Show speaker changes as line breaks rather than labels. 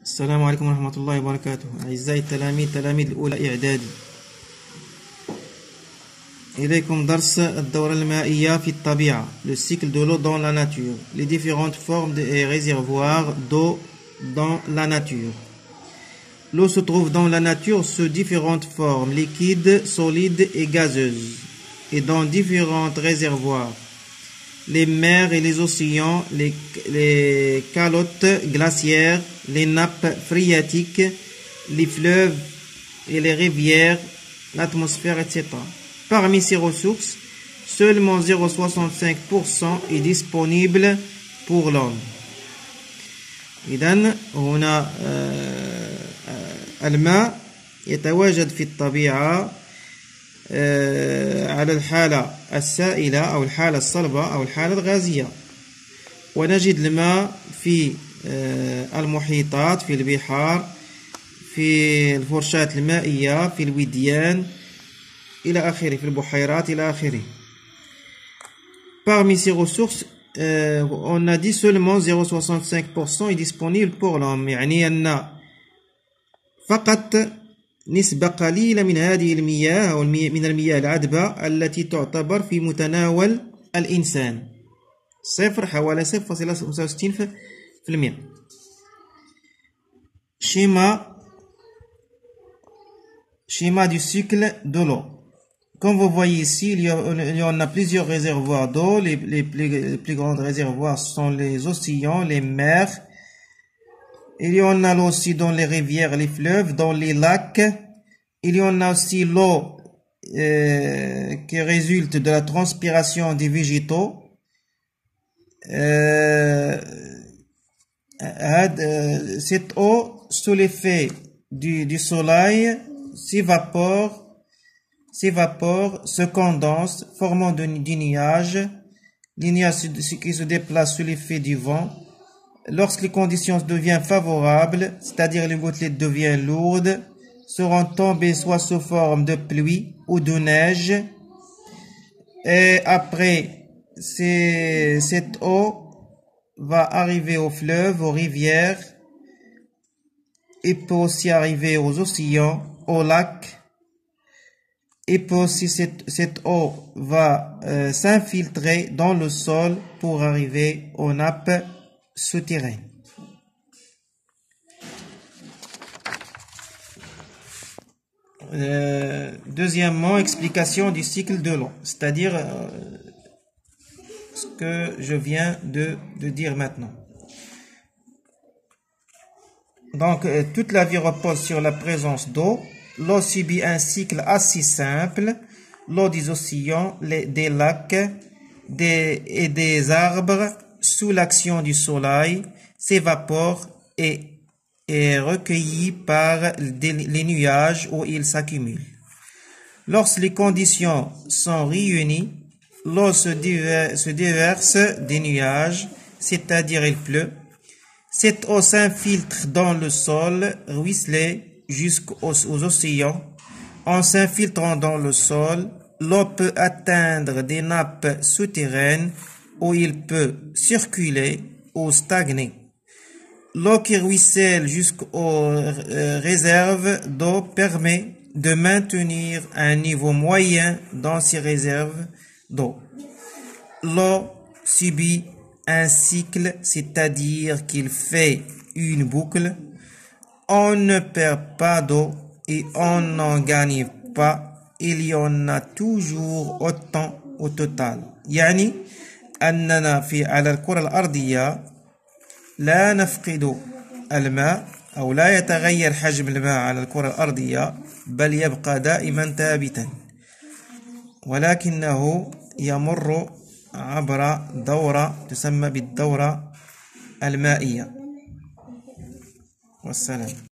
السلام عليكم ورحمة الله وبركاته. أعزائي تلاميذ الأولى إعدادي، إليكم درس الدورة المائية في الطبيعة. Le cycle de l'eau dans la nature. Les différentes formes et réservoirs d'eau dans la nature. L'eau se trouve dans la nature sous différentes formes, liquides, solides et gazeuses, et dans différents réservoirs. Les mers et les océans, les calottes glaciaires, les nappes phréatiques, les fleuves et les rivières, l'atmosphère, etc. Parmi ces ressources, seulement 0,65% est disponible pour l'homme. إذن هنا الماء يتواجد في الطبيعة على الحالة السائلة أو الحالة الصلبة أو الحالة الغازية، ونجد الماء في المحيطات، في البحار، في الفرشات المائية، في الوديان إلى آخره، في البحيرات إلى آخره. Parmi ces ressources, on a dit seulement 0,65% est disponible pour l'homme، يعني أن فقط نسبة قليلة من هذه المياه أو من المياه العذبة التي تعتبر في متناول الإنسان. حوالي 0,65%. Schéma du cycle de l'eau. Comme vous voyez ici, il y en a plusieurs réservoirs d'eau. Les plus grands réservoirs sont les océans, les mers. Il y en a l'eau aussi dans les rivières, les fleuves, dans les lacs. Il y en a aussi l'eau qui résulte de la transpiration des végétaux. Cette eau, sous l'effet du soleil, s'évapore, se condense, formant des nuages. Les nuages qui se déplacent sous l'effet du vent. Lorsque les conditions deviennent favorables, c'est-à-dire les gouttelettes deviennent lourdes, seront tombées soit sous forme de pluie ou de neige. Et après, cette eau va arriver aux fleuves, aux rivières, et peut aussi arriver aux océans, aux lacs. Et puis aussi cette eau va s'infiltrer dans le sol pour arriver aux nappes souterraines. Deuxièmement, explication du cycle de l'eau, c'est-à-dire ce que je viens de dire maintenant. Donc, toute la vie repose sur la présence d'eau. L'eau subit un cycle assez simple. L'eau des océans, des lacs et des arbres, sous l'action du soleil, s'évapore et est recueillie par les nuages où il s'accumule. Lorsque les conditions sont réunies, l'eau se déverse des nuages, c'est-à-dire il pleut. Cette eau s'infiltre dans le sol, ruisseler jusqu'aux océans. En s'infiltrant dans le sol, l'eau peut atteindre des nappes souterraines où il peut circuler ou stagner. L'eau qui ruisselle jusqu'aux réserves d'eau permet de maintenir un niveau moyen dans ces réserves d'eau. L'eau subit un cycle, c'est-à-dire qu'il fait une boucle. On ne perd pas d'eau et on n'en gagne pas. Il y en a toujours autant au total. يعني أننا على الكرة الأرضية لا نفقد الماء أو لا يتغير حجم الماء على الكرة الأرضية، بل يبقى دائما ثابتا، ولكنه يمر عبر دورة تسمى بالدورة المائية. والسلام.